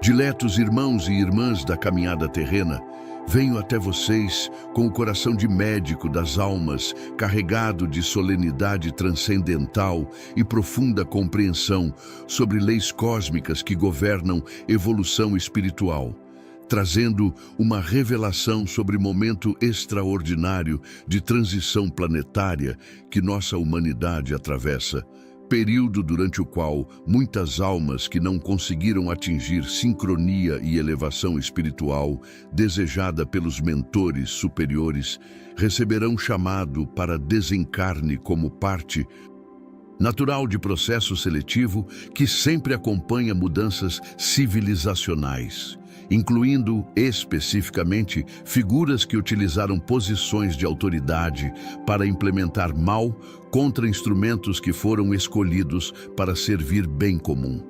Diletos irmãos e irmãs da caminhada terrena, venho até vocês com o coração de médico das almas, carregado de solenidade transcendental e profunda compreensão sobre leis cósmicas que governam evolução espiritual, trazendo uma revelação sobre o momento extraordinário de transição planetária que nossa humanidade atravessa, período durante o qual muitas almas que não conseguiram atingir sincronia e elevação espiritual desejada pelos mentores superiores receberão chamado para desencarne como parte natural de processo seletivo que sempre acompanha mudanças civilizacionais, incluindo, especificamente, figuras que utilizaram posições de autoridade para implementar mal contra instrumentos que foram escolhidos para servir bem comum.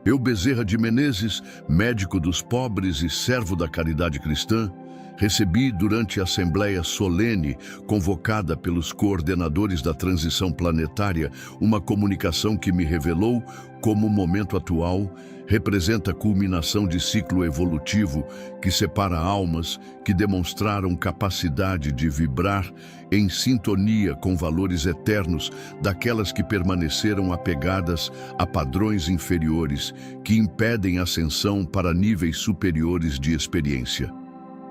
Eu, Bezerra de Menezes, médico dos pobres e servo da caridade cristã, recebi durante a Assembleia Solene, convocada pelos coordenadores da transição planetária, uma comunicação que me revelou como o momento atual representa a culminação de ciclo evolutivo que separa almas que demonstraram capacidade de vibrar em sintonia com valores eternos daquelas que permaneceram apegadas a padrões inferiores que impedem ascensão para níveis superiores de experiência,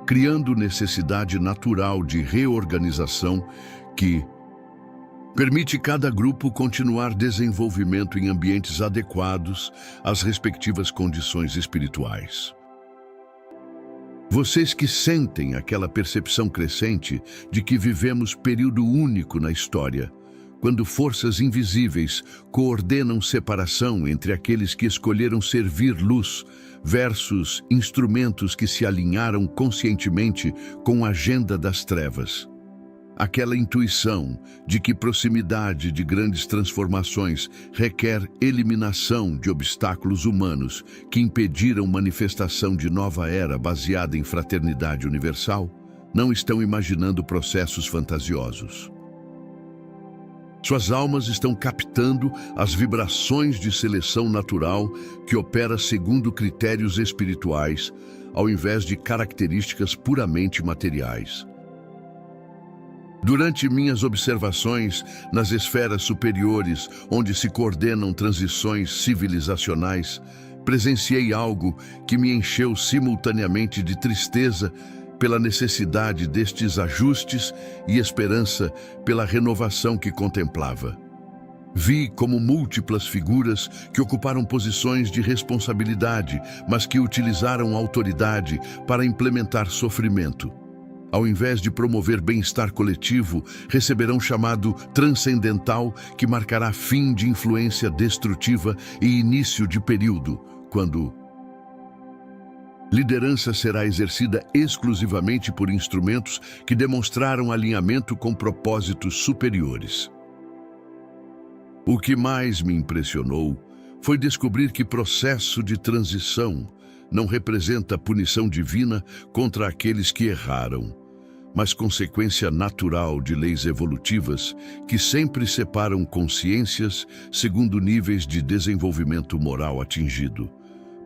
criando necessidade natural de reorganização que permite cada grupo continuar desenvolvimento em ambientes adequados às respectivas condições espirituais. Vocês que sentem aquela percepção crescente de que vivemos período único na história, quando forças invisíveis coordenam separação entre aqueles que escolheram servir luz versus instrumentos que se alinharam conscientemente com a agenda das trevas. Aquela intuição de que proximidade de grandes transformações requer eliminação de obstáculos humanos que impediram manifestação de nova era baseada em fraternidade universal, não estão imaginando processos fantasiosos. Suas almas estão captando as vibrações de seleção natural que opera segundo critérios espirituais, ao invés de características puramente materiais. Durante minhas observações nas esferas superiores, onde se coordenam transições civilizacionais, presenciei algo que me encheu simultaneamente de tristeza pela necessidade destes ajustes e esperança pela renovação que contemplava. Vi como múltiplas figuras que ocuparam posições de responsabilidade, mas que utilizaram autoridade para implementar sofrimento. Ao invés de promover bem-estar coletivo, receberão chamado transcendental que marcará fim de influência destrutiva e início de período, quando liderança será exercida exclusivamente por instrumentos que demonstraram alinhamento com propósitos superiores. O que mais me impressionou foi descobrir que processo de transição não representa punição divina contra aqueles que erraram, mas consequência natural de leis evolutivas que sempre separam consciências segundo níveis de desenvolvimento moral atingido,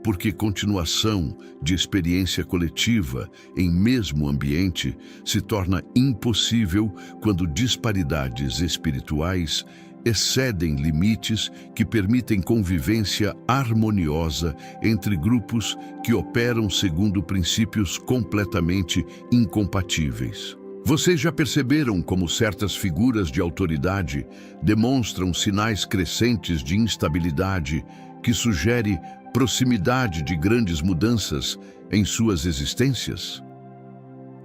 porque continuação de experiência coletiva em mesmo ambiente se torna impossível quando disparidades espirituais excedem limites que permitem convivência harmoniosa entre grupos que operam segundo princípios completamente incompatíveis. Vocês já perceberam como certas figuras de autoridade demonstram sinais crescentes de instabilidade que sugere proximidade de grandes mudanças em suas existências?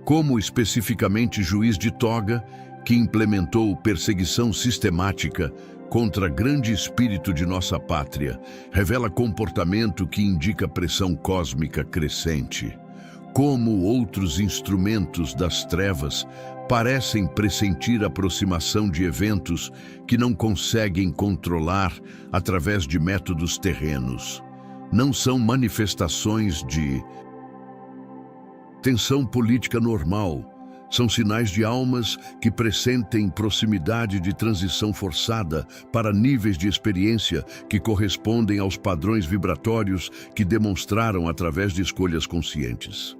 Como especificamente juiz de toga, que implementou perseguição sistemática contra grande espírito de nossa pátria, revela comportamento que indica pressão cósmica crescente. Como outros instrumentos das trevas parecem pressentir a aproximação de eventos que não conseguem controlar através de métodos terrenos. Não são manifestações de tensão política normal, São sinais de almas que pressentem proximidade de transição forçada para níveis de experiência que correspondem aos padrões vibratórios que demonstraram através de escolhas conscientes.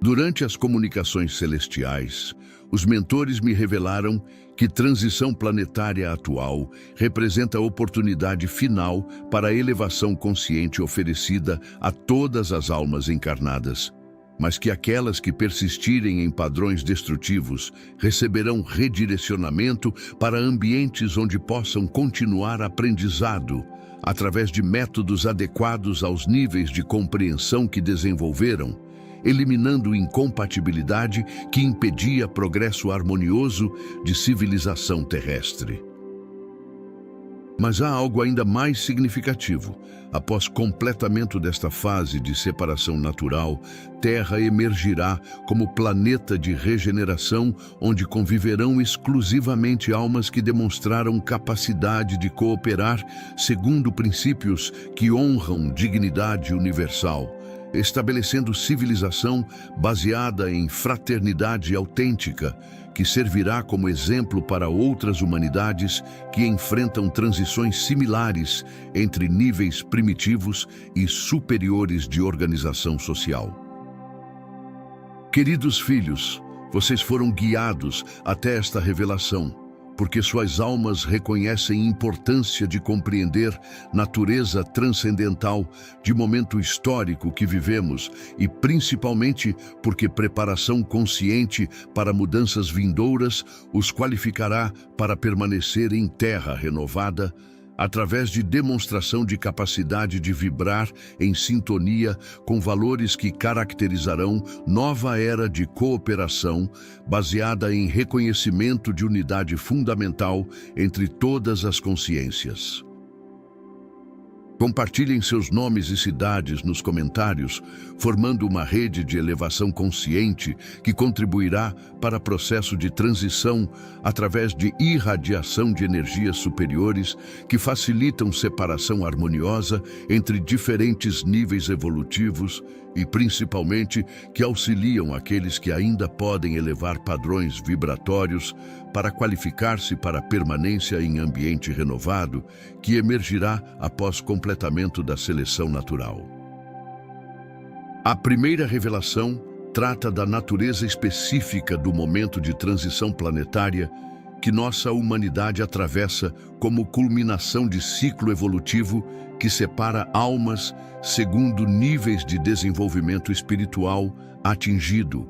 Durante as comunicações celestiais, os mentores me revelaram que transição planetária atual representa a oportunidade final para a elevação consciente oferecida a todas as almas encarnadas, mas que aquelas que persistirem em padrões destrutivos receberão redirecionamento para ambientes onde possam continuar aprendizado, através de métodos adequados aos níveis de compreensão que desenvolveram, eliminando incompatibilidade que impedia progresso harmonioso de civilização terrestre. Mas há algo ainda mais significativo. Após completamento desta fase de separação natural, Terra emergirá como planeta de regeneração, onde conviverão exclusivamente almas que demonstraram capacidade de cooperar segundo princípios que honram dignidade universal, estabelecendo civilização baseada em fraternidade autêntica, que servirá como exemplo para outras humanidades que enfrentam transições similares entre níveis primitivos e superiores de organização social. Queridos filhos, vocês foram guiados até esta revelação, porque suas almas reconhecem a importância de compreender natureza transcendental de momento histórico que vivemos e principalmente porque preparação consciente para mudanças vindouras os qualificará para permanecer em terra renovada, através de demonstração de capacidade de vibrar em sintonia com valores que caracterizarão nova era de cooperação baseada em reconhecimento de unidade fundamental entre todas as consciências. Compartilhem seus nomes e cidades nos comentários, formando uma rede de elevação consciente que contribuirá para o processo de transição através de irradiação de energias superiores que facilitam separação harmoniosa entre diferentes níveis evolutivos e, principalmente, que auxiliam aqueles que ainda podem elevar padrões vibratórios para qualificar-se para a permanência em ambiente renovado que emergirá após completamento da seleção natural. A primeira revelação trata da natureza específica do momento de transição planetária que nossa humanidade atravessa como culminação de ciclo evolutivo que separa almas segundo níveis de desenvolvimento espiritual atingido,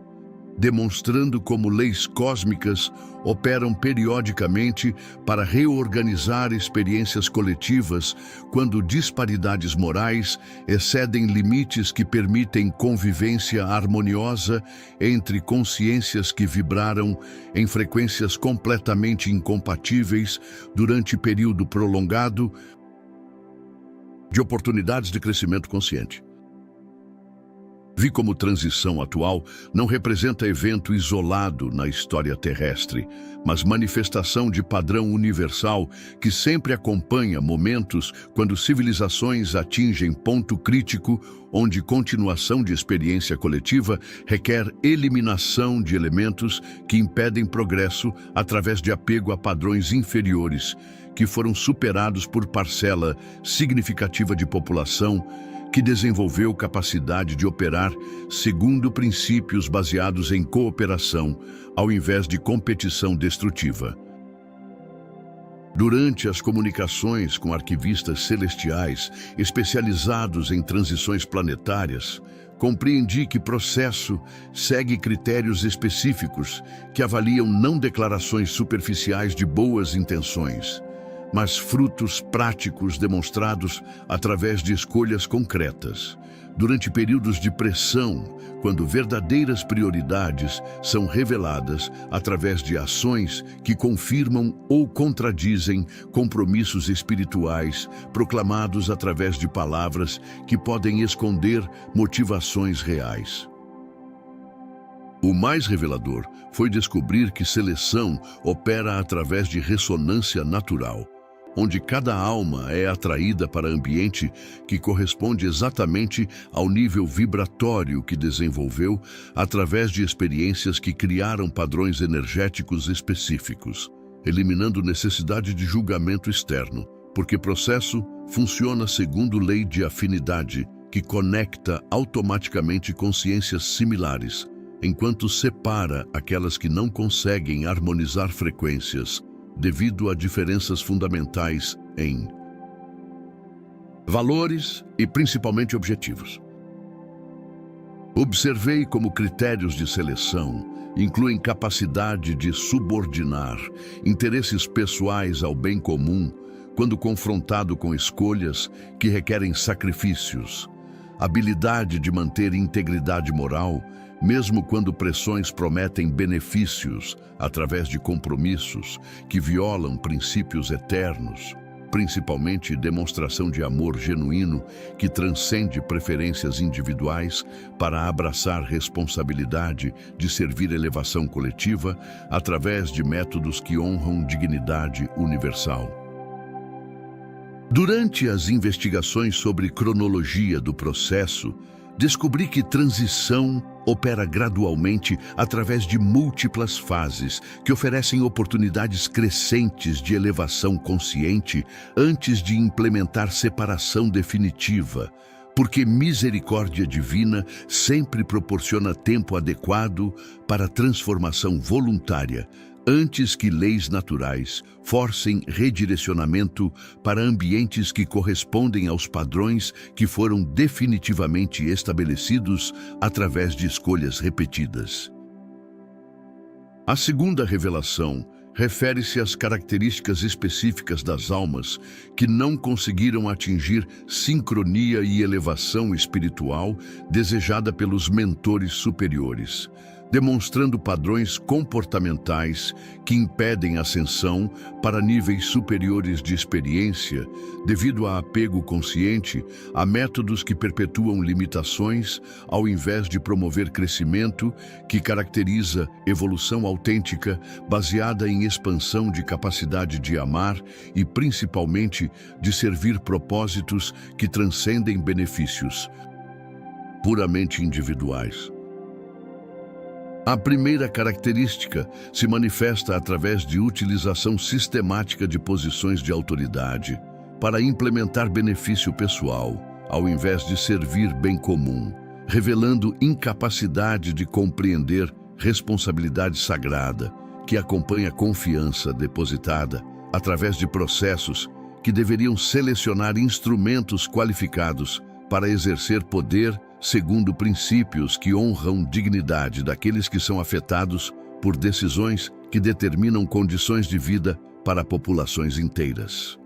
demonstrando como leis cósmicas operam periodicamente para reorganizar experiências coletivas quando disparidades morais excedem limites que permitem convivência harmoniosa entre consciências que vibraram em frequências completamente incompatíveis durante período prolongado de oportunidades de crescimento consciente. Vi como transição atual não representa evento isolado na história terrestre, mas manifestação de padrão universal que sempre acompanha momentos quando civilizações atingem ponto crítico onde continuação de experiência coletiva requer eliminação de elementos que impedem progresso através de apego a padrões inferiores, que foram superados por parcela significativa de população que desenvolveu capacidade de operar segundo princípios baseados em cooperação, ao invés de competição destrutiva. Durante as comunicações com arquivistas celestiais especializados em transições planetárias, compreendi que o processo segue critérios específicos que avaliam não declarações superficiais de boas intenções, mas frutos práticos demonstrados através de escolhas concretas. Durante períodos de pressão, quando verdadeiras prioridades são reveladas através de ações que confirmam ou contradizem compromissos espirituais proclamados através de palavras que podem esconder motivações reais. O mais revelador foi descobrir que seleção opera através de ressonância natural, onde cada alma é atraída para ambiente que corresponde exatamente ao nível vibratório que desenvolveu através de experiências que criaram padrões energéticos específicos, eliminando necessidade de julgamento externo, porque processo funciona segundo lei de afinidade, que conecta automaticamente consciências similares, enquanto separa aquelas que não conseguem harmonizar frequências, devido a diferenças fundamentais em valores e principalmente objetivos. Observei como critérios de seleção incluem capacidade de subordinar interesses pessoais ao bem comum quando confrontado com escolhas que requerem sacrifícios, habilidade de manter integridade moral, mesmo quando pressões prometem benefícios através de compromissos que violam princípios eternos, principalmente demonstração de amor genuíno que transcende preferências individuais para abraçar responsabilidade de servir elevação coletiva através de métodos que honram dignidade universal. Durante as investigações sobre cronologia do processo, descobri que transição opera gradualmente através de múltiplas fases que oferecem oportunidades crescentes de elevação consciente antes de implementar separação definitiva, porque misericórdia divina sempre proporciona tempo adequado para transformação voluntária, antes que leis naturais forcem redirecionamento para ambientes que correspondem aos padrões que foram definitivamente estabelecidos através de escolhas repetidas. A segunda revelação refere-se às características específicas das almas que não conseguiram atingir sincronia e elevação espiritual desejada pelos mentores superiores, demonstrando padrões comportamentais que impedem ascensão para níveis superiores de experiência devido a apego consciente a métodos que perpetuam limitações ao invés de promover crescimento que caracteriza evolução autêntica baseada em expansão de capacidade de amar e principalmente de servir propósitos que transcendem benefícios puramente individuais. A primeira característica se manifesta através de utilização sistemática de posições de autoridade para implementar benefício pessoal, ao invés de servir bem comum, revelando incapacidade de compreender responsabilidade sagrada que acompanha a confiança depositada através de processos que deveriam selecionar instrumentos qualificados para exercer poder segundo princípios que honram dignidade daqueles que são afetados por decisões que determinam condições de vida para populações inteiras.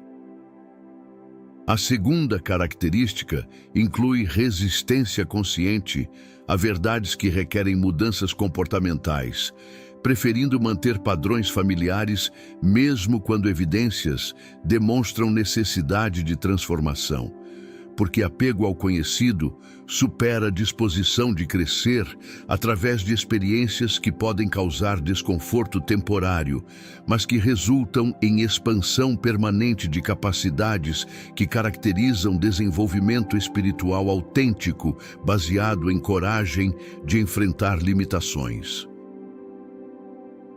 A segunda característica inclui resistência consciente a verdades que requerem mudanças comportamentais, preferindo manter padrões familiares mesmo quando evidências demonstram necessidade de transformação, porque apego ao conhecido supera a disposição de crescer através de experiências que podem causar desconforto temporário, mas que resultam em expansão permanente de capacidades que caracterizam desenvolvimento espiritual autêntico, baseado em coragem de enfrentar limitações.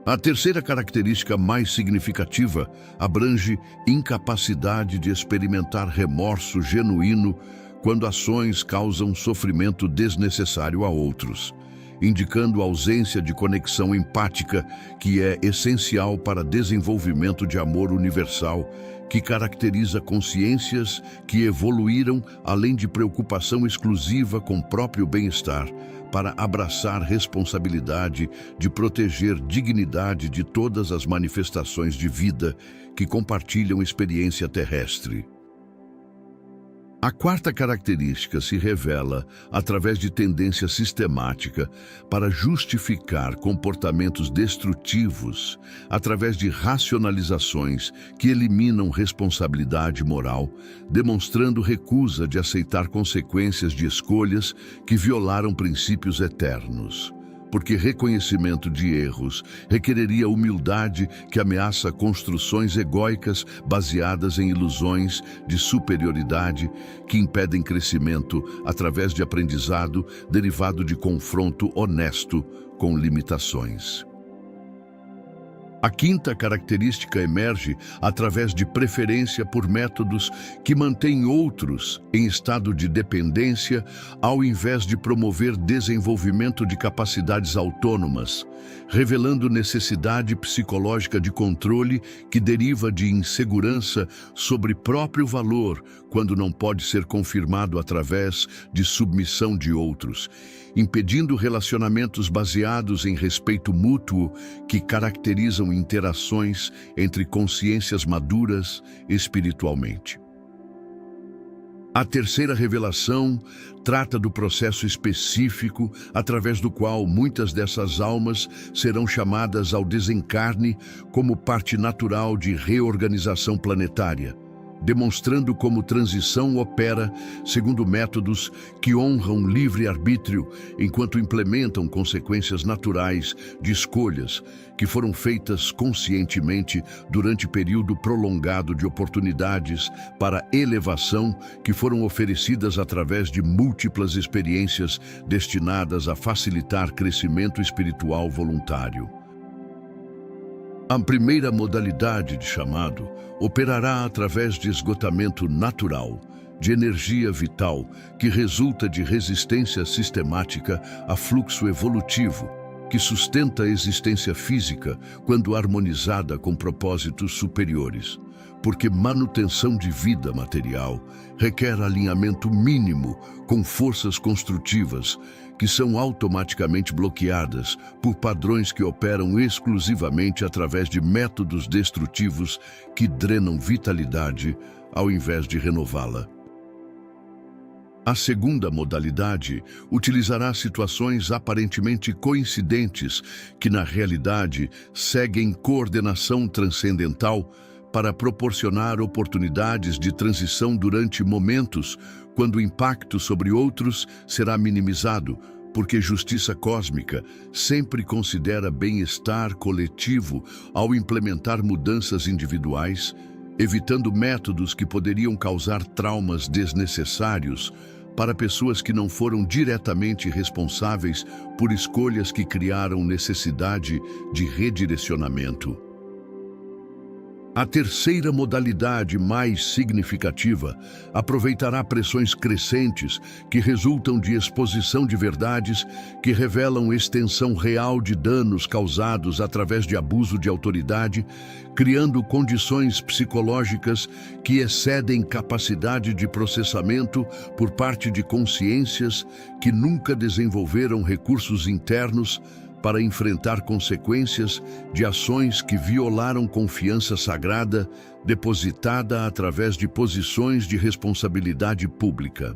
A terceira característica mais significativa abrange incapacidade de experimentar remorso genuíno quando ações causam sofrimento desnecessário a outros, indicando a ausência de conexão empática que é essencial para desenvolvimento de amor universal, que caracteriza consciências que evoluíram além de preocupação exclusiva com o próprio bem-estar, para abraçar responsabilidade de proteger dignidade de todas as manifestações de vida que compartilham experiência terrestre. A quarta característica se revela através de tendência sistemática para justificar comportamentos destrutivos através de racionalizações que eliminam responsabilidade moral, demonstrando recusa de aceitar consequências de escolhas que violaram princípios eternos, porque reconhecimento de erros requereria humildade que ameaça construções egóicas baseadas em ilusões de superioridade que impedem crescimento através de aprendizado derivado de confronto honesto com limitações. A quinta característica emerge através de preferência por métodos que mantêm outros em estado de dependência, ao invés de promover desenvolvimento de capacidades autônomas, revelando necessidade psicológica de controle que deriva de insegurança sobre próprio valor, quando não pode ser confirmado através de submissão de outros, impedindo relacionamentos baseados em respeito mútuo que caracterizam interações entre consciências maduras espiritualmente. A terceira revelação trata do processo específico através do qual muitas dessas almas serão chamadas ao desencarne como parte natural de reorganização planetária, demonstrando como transição opera segundo métodos que honram livre-arbítrio, enquanto implementam consequências naturais de escolhas que foram feitas conscientemente durante período prolongado de oportunidades para elevação que foram oferecidas através de múltiplas experiências destinadas a facilitar crescimento espiritual voluntário. A primeira modalidade de chamado operará através de esgotamento natural, de energia vital, que resulta de resistência sistemática a fluxo evolutivo, que sustenta a existência física quando harmonizada com propósitos superiores, porque manutenção de vida material requer alinhamento mínimo com forças construtivas que são automaticamente bloqueadas por padrões que operam exclusivamente através de métodos destrutivos que drenam vitalidade ao invés de renová-la. A segunda modalidade utilizará situações aparentemente coincidentes que, na realidade, seguem coordenação transcendental para proporcionar oportunidades de transição durante momentos quando o impacto sobre outros será minimizado, porque justiça cósmica sempre considera bem-estar coletivo ao implementar mudanças individuais, evitando métodos que poderiam causar traumas desnecessários para pessoas que não foram diretamente responsáveis por escolhas que criaram necessidade de redirecionamento. A terceira modalidade, mais significativa, aproveitará pressões crescentes que resultam de exposição de verdades que revelam extensão real de danos causados através de abuso de autoridade, criando condições psicológicas que excedem capacidade de processamento por parte de consciências que nunca desenvolveram recursos internos para enfrentar consequências de ações que violaram confiança sagrada depositada através de posições de responsabilidade pública.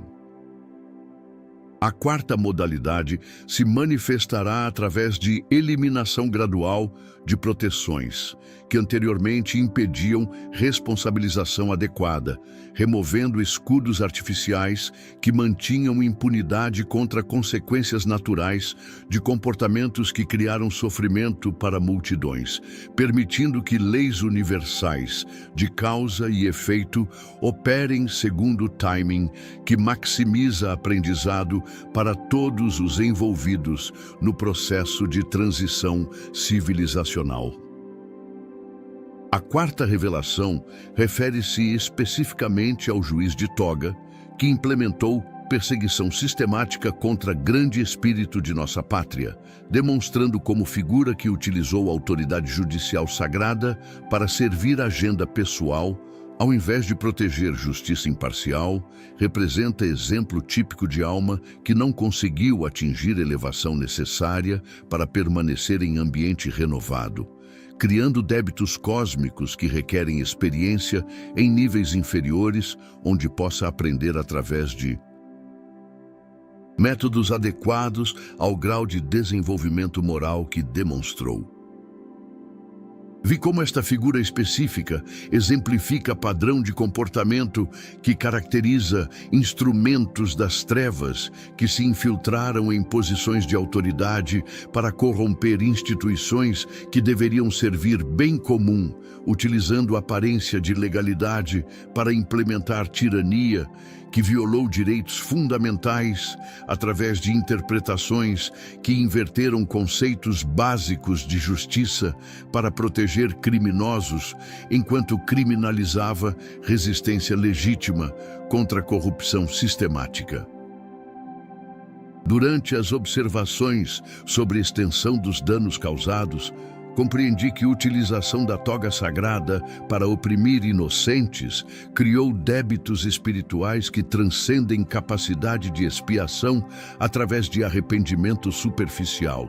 A quarta modalidade se manifestará através de eliminação gradual de proteções que anteriormente impediam responsabilização adequada, removendo escudos artificiais que mantinham impunidade contra consequências naturais de comportamentos que criaram sofrimento para multidões, permitindo que leis universais de causa e efeito operem segundo o timing que maximiza aprendizado para todos os envolvidos no processo de transição civilizacional. A quarta revelação refere-se especificamente ao juiz de toga, que implementou perseguição sistemática contra grande espírito de nossa pátria, demonstrando como figura que utilizou a autoridade judicial sagrada para servir a agenda pessoal, ao invés de proteger justiça imparcial, representa exemplo típico de alma que não conseguiu atingir elevação necessária para permanecer em ambiente renovado, criando débitos cósmicos que requerem experiência em níveis inferiores, onde possa aprender através de métodos adequados ao grau de desenvolvimento moral que demonstrou. Vi como esta figura específica exemplifica padrão de comportamento que caracteriza instrumentos das trevas que se infiltraram em posições de autoridade para corromper instituições que deveriam servir bem comum, utilizando a aparência de legalidade para implementar tirania que violou direitos fundamentais através de interpretações que inverteram conceitos básicos de justiça para proteger criminosos, enquanto criminalizava resistência legítima contra a corrupção sistemática. Durante as observações sobre a extensão dos danos causados, compreendi que a utilização da toga sagrada para oprimir inocentes criou débitos espirituais que transcendem capacidade de expiação através de arrependimento superficial.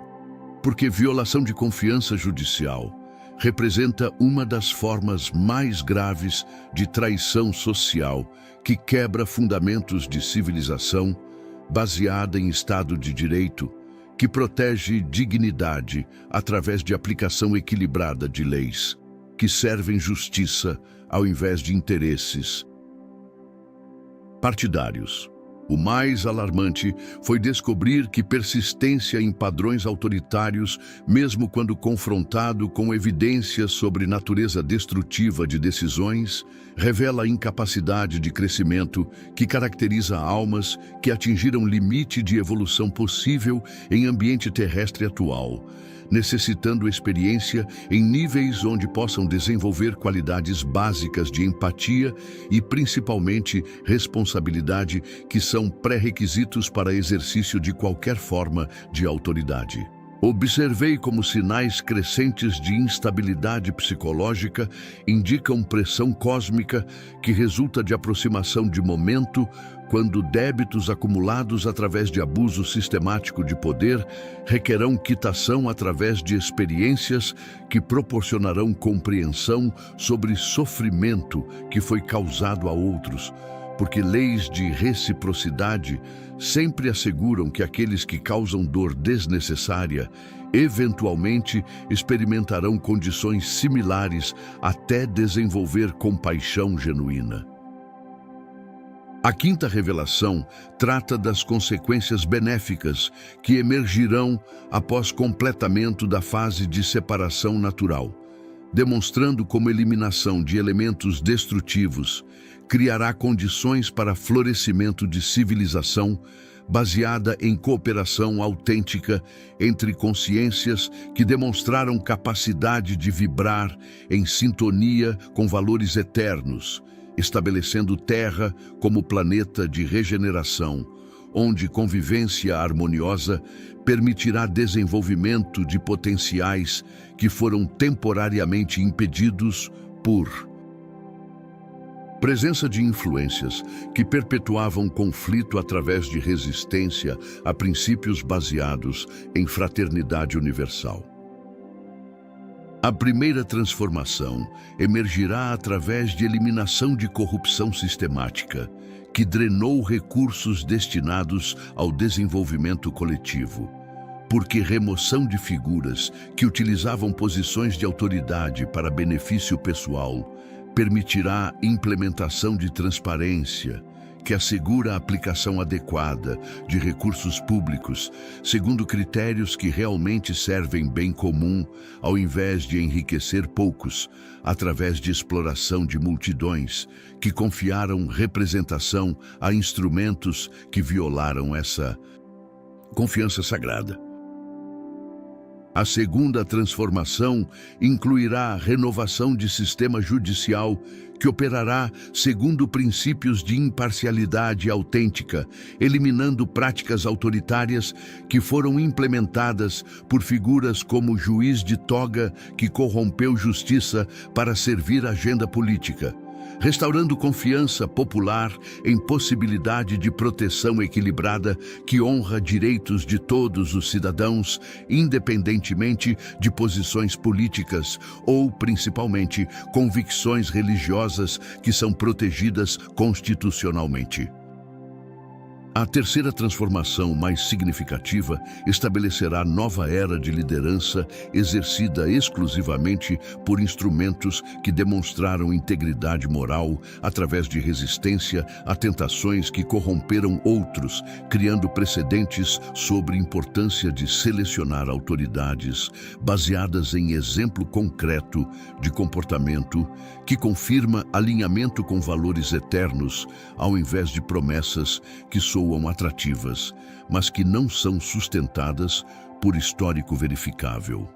Porque violação de confiança judicial representa uma das formas mais graves de traição social que quebra fundamentos de civilização baseada em Estado de Direito, que protege dignidade através de aplicação equilibrada de leis, que servem justiça ao invés de interesses partidários. O mais alarmante foi descobrir que persistência em padrões autoritários, mesmo quando confrontado com evidências sobre natureza destrutiva de decisões, revela a incapacidade de crescimento que caracteriza almas que atingiram limite de evolução possível em ambiente terrestre atual, necessitando experiência em níveis onde possam desenvolver qualidades básicas de empatia e, principalmente, responsabilidade, que são pré-requisitos para exercício de qualquer forma de autoridade. Observei como sinais crescentes de instabilidade psicológica indicam pressão cósmica que resulta de aproximação de momento, quando débitos acumulados através de abuso sistemático de poder requerão quitação através de experiências que proporcionarão compreensão sobre sofrimento que foi causado a outros, porque leis de reciprocidade sempre asseguram que aqueles que causam dor desnecessária eventualmente experimentarão condições similares até desenvolver compaixão genuína. A quinta revelação trata das consequências benéficas que emergirão após completamento da fase de separação natural, demonstrando como a eliminação de elementos destrutivos criará condições para florescimento de civilização baseada em cooperação autêntica entre consciências que demonstraram capacidade de vibrar em sintonia com valores eternos, estabelecendo Terra como planeta de regeneração, onde convivência harmoniosa permitirá desenvolvimento de potenciais que foram temporariamente impedidos por presença de influências que perpetuavam conflito através de resistência a princípios baseados em fraternidade universal. A primeira transformação emergirá através de eliminação de corrupção sistemática, que drenou recursos destinados ao desenvolvimento coletivo, porque remoção de figuras que utilizavam posições de autoridade para benefício pessoal permitirá implementação de transparência, que assegura a aplicação adequada de recursos públicos, segundo critérios que realmente servem bem comum, ao invés de enriquecer poucos, através de exploração de multidões, que confiaram representação a instrumentos que violaram essa confiança sagrada. A segunda transformação incluirá a renovação de sistema judicial que operará segundo princípios de imparcialidade autêntica, eliminando práticas autoritárias que foram implementadas por figuras como o juiz de toga que corrompeu justiça para servir a agenda política, restaurando confiança popular em possibilidade de proteção equilibrada que honra direitos de todos os cidadãos, independentemente de posições políticas ou, principalmente, convicções religiosas que são protegidas constitucionalmente. A terceira transformação, mais significativa, estabelecerá nova era de liderança exercida exclusivamente por instrumentos que demonstraram integridade moral através de resistência a tentações que corromperam outros, criando precedentes sobre a importância de selecionar autoridades baseadas em exemplo concreto de comportamento que confirma alinhamento com valores eternos, ao invés de promessas que soam atrativas, mas que não são sustentadas por histórico verificável.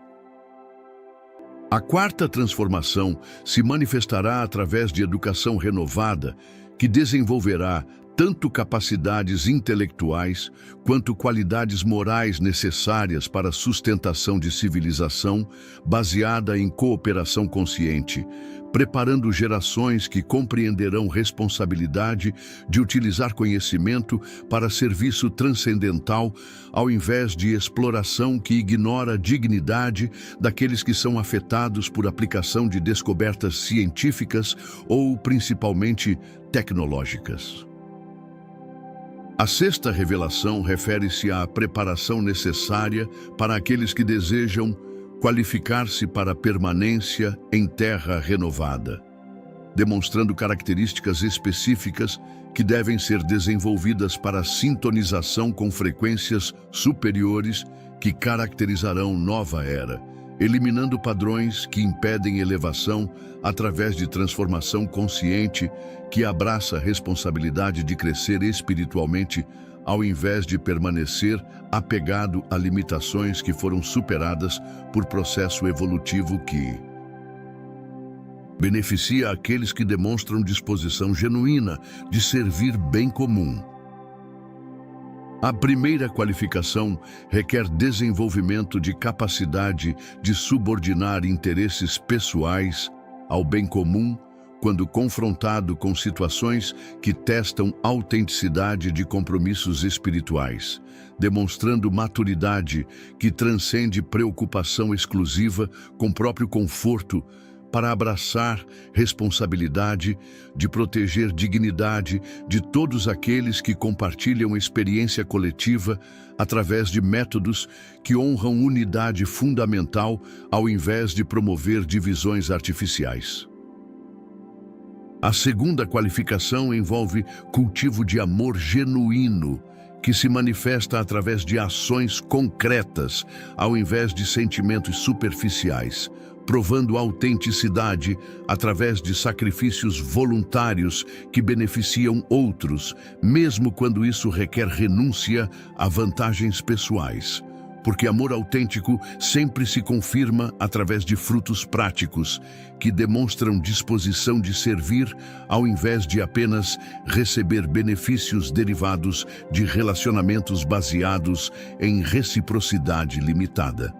A quarta transformação se manifestará através de educação renovada, que desenvolverá tanto capacidades intelectuais quanto qualidades morais necessárias para a sustentação de civilização baseada em cooperação consciente, preparando gerações que compreenderão responsabilidade de utilizar conhecimento para serviço transcendental, ao invés de exploração que ignora a dignidade daqueles que são afetados por aplicação de descobertas científicas ou, principalmente, tecnológicas. A sexta revelação refere-se à preparação necessária para aqueles que desejam qualificar-se para a permanência em terra renovada, demonstrando características específicas que devem ser desenvolvidas para a sintonização com frequências superiores que caracterizarão nova era, eliminando padrões que impedem elevação através de transformação consciente que abraça a responsabilidade de crescer espiritualmente, ao invés de permanecer apegado a limitações que foram superadas por processo evolutivo que beneficia aqueles que demonstram disposição genuína de servir bem comum. A primeira qualificação requer desenvolvimento de capacidade de subordinar interesses pessoais ao bem comum quando confrontado com situações que testam autenticidade de compromissos espirituais, demonstrando maturidade que transcende preocupação exclusiva com próprio conforto para abraçar responsabilidade de proteger dignidade de todos aqueles que compartilham experiência coletiva através de métodos que honram unidade fundamental ao invés de promover divisões artificiais. A segunda qualificação envolve cultivo de amor genuíno, que se manifesta através de ações concretas, ao invés de sentimentos superficiais, provando autenticidade através de sacrifícios voluntários que beneficiam outros, mesmo quando isso requer renúncia a vantagens pessoais. Porque amor autêntico sempre se confirma através de frutos práticos, que demonstram disposição de servir ao invés de apenas receber benefícios derivados de relacionamentos baseados em reciprocidade limitada.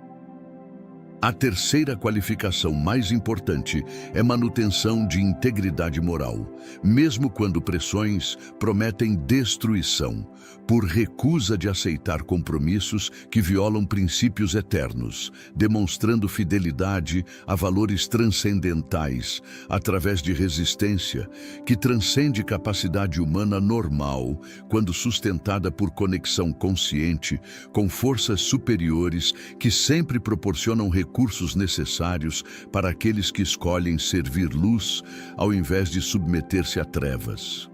A terceira qualificação mais importante é manutenção de integridade moral, mesmo quando pressões prometem destruição, por recusa de aceitar compromissos que violam princípios eternos, demonstrando fidelidade a valores transcendentais, através de resistência que transcende capacidade humana normal, quando sustentada por conexão consciente com forças superiores que sempre proporcionam recursos necessários para aqueles que escolhem servir luz ao invés de submeter-se a trevas.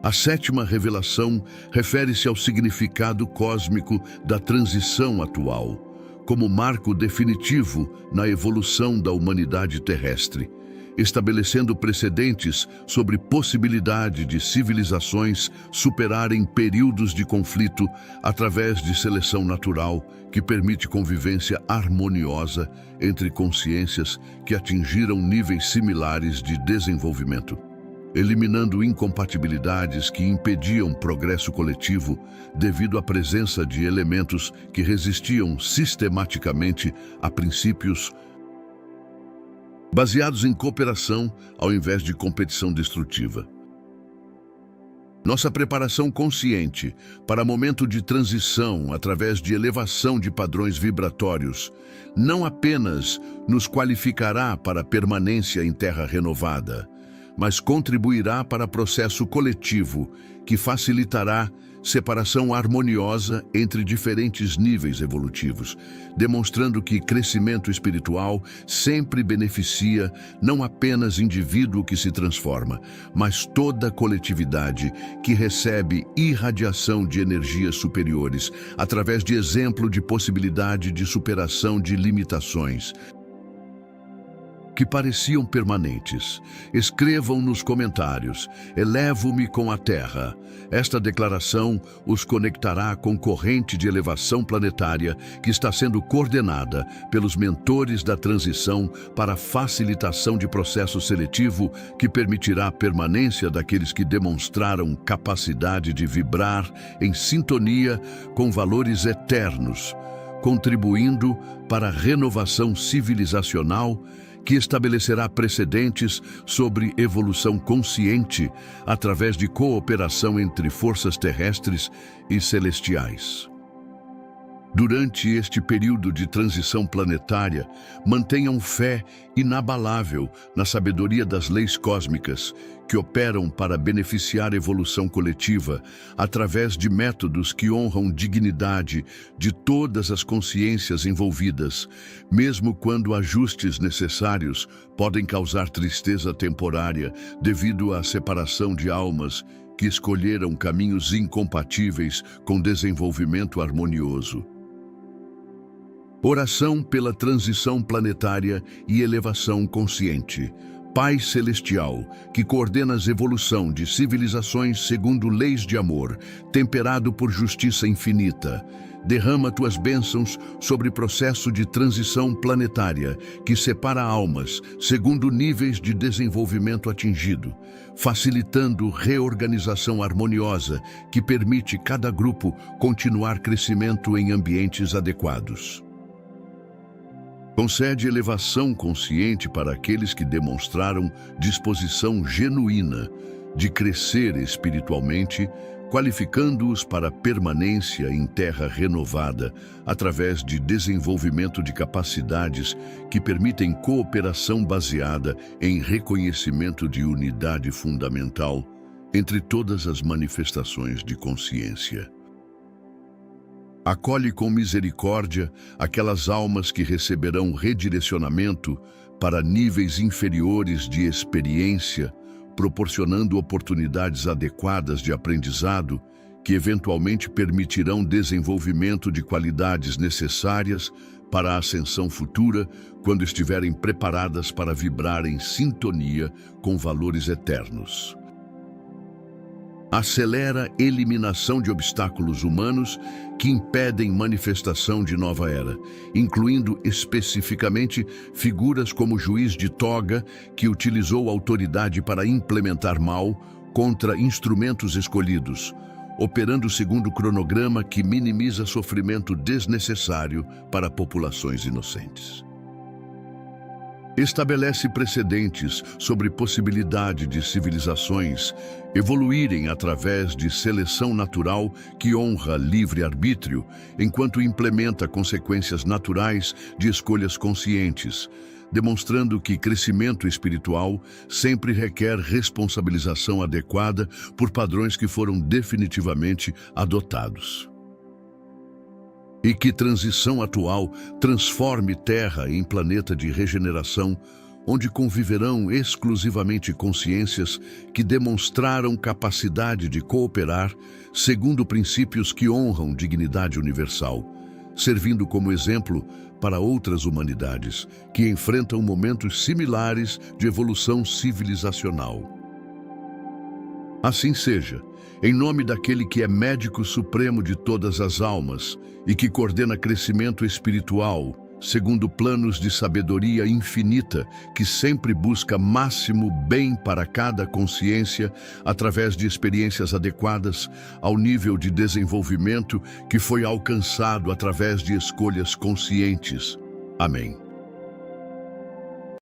A sétima revelação refere-se ao significado cósmico da transição atual, como marco definitivo na evolução da humanidade terrestre, estabelecendo precedentes sobre possibilidade de civilizações superarem períodos de conflito através de seleção natural que permite convivência harmoniosa entre consciências que atingiram níveis similares de desenvolvimento, eliminando incompatibilidades que impediam progresso coletivo devido à presença de elementos que resistiam sistematicamente a princípios baseados em cooperação ao invés de competição destrutiva. Nossa preparação consciente para momento de transição através de elevação de padrões vibratórios não apenas nos qualificará para a permanência em terra renovada, mas contribuirá para processo coletivo que facilitará separação harmoniosa entre diferentes níveis evolutivos, demonstrando que crescimento espiritual sempre beneficia não apenas indivíduo que se transforma, mas toda a coletividade que recebe irradiação de energias superiores através de exemplo de possibilidade de superação de limitações que pareciam permanentes. Escrevam nos comentários: elevo-me com a Terra. Esta declaração os conectará com corrente de elevação planetária que está sendo coordenada pelos mentores da transição para a facilitação de processo seletivo que permitirá a permanência daqueles que demonstraram capacidade de vibrar em sintonia com valores eternos, contribuindo para a renovação civilizacional que estabelecerá precedentes sobre evolução consciente através de cooperação entre forças terrestres e celestiais. Durante este período de transição planetária, mantenham fé inabalável na sabedoria das leis cósmicas que operam para beneficiar a evolução coletiva através de métodos que honram dignidade de todas as consciências envolvidas, mesmo quando ajustes necessários podem causar tristeza temporária devido à separação de almas que escolheram caminhos incompatíveis com desenvolvimento harmonioso. Oração pela transição planetária e elevação consciente. Pai Celestial, que coordenas a evolução de civilizações segundo leis de amor, temperado por justiça infinita, derrama tuas bênçãos sobre o processo de transição planetária que separa almas segundo níveis de desenvolvimento atingido, facilitando reorganização harmoniosa que permite cada grupo continuar crescimento em ambientes adequados. Concede elevação consciente para aqueles que demonstraram disposição genuína de crescer espiritualmente, qualificando-os para permanência em terra renovada através de desenvolvimento de capacidades que permitem cooperação baseada em reconhecimento de unidade fundamental entre todas as manifestações de consciência. Acolhe com misericórdia aquelas almas que receberão redirecionamento para níveis inferiores de experiência, proporcionando oportunidades adequadas de aprendizado que eventualmente permitirão desenvolvimento de qualidades necessárias para a ascensão futura quando estiverem preparadas para vibrar em sintonia com valores eternos. Acelera a eliminação de obstáculos humanos que impedem manifestação de nova era, incluindo especificamente figuras como o juiz de toga, que utilizou autoridade para implementar mal contra instrumentos escolhidos, operando segundo o cronograma que minimiza sofrimento desnecessário para populações inocentes. Estabelece precedentes sobre possibilidade de civilizações evoluírem através de seleção natural que honra livre-arbítrio, enquanto implementa consequências naturais de escolhas conscientes, demonstrando que crescimento espiritual sempre requer responsabilização adequada por padrões que foram definitivamente adotados. E que transição atual transforme Terra em planeta de regeneração, onde conviverão exclusivamente consciências que demonstraram capacidade de cooperar segundo princípios que honram dignidade universal, servindo como exemplo para outras humanidades que enfrentam momentos similares de evolução civilizacional. Assim seja, em nome daquele que é médico supremo de todas as almas e que coordena crescimento espiritual, segundo planos de sabedoria infinita que sempre busca máximo bem para cada consciência através de experiências adequadas ao nível de desenvolvimento que foi alcançado através de escolhas conscientes. Amém.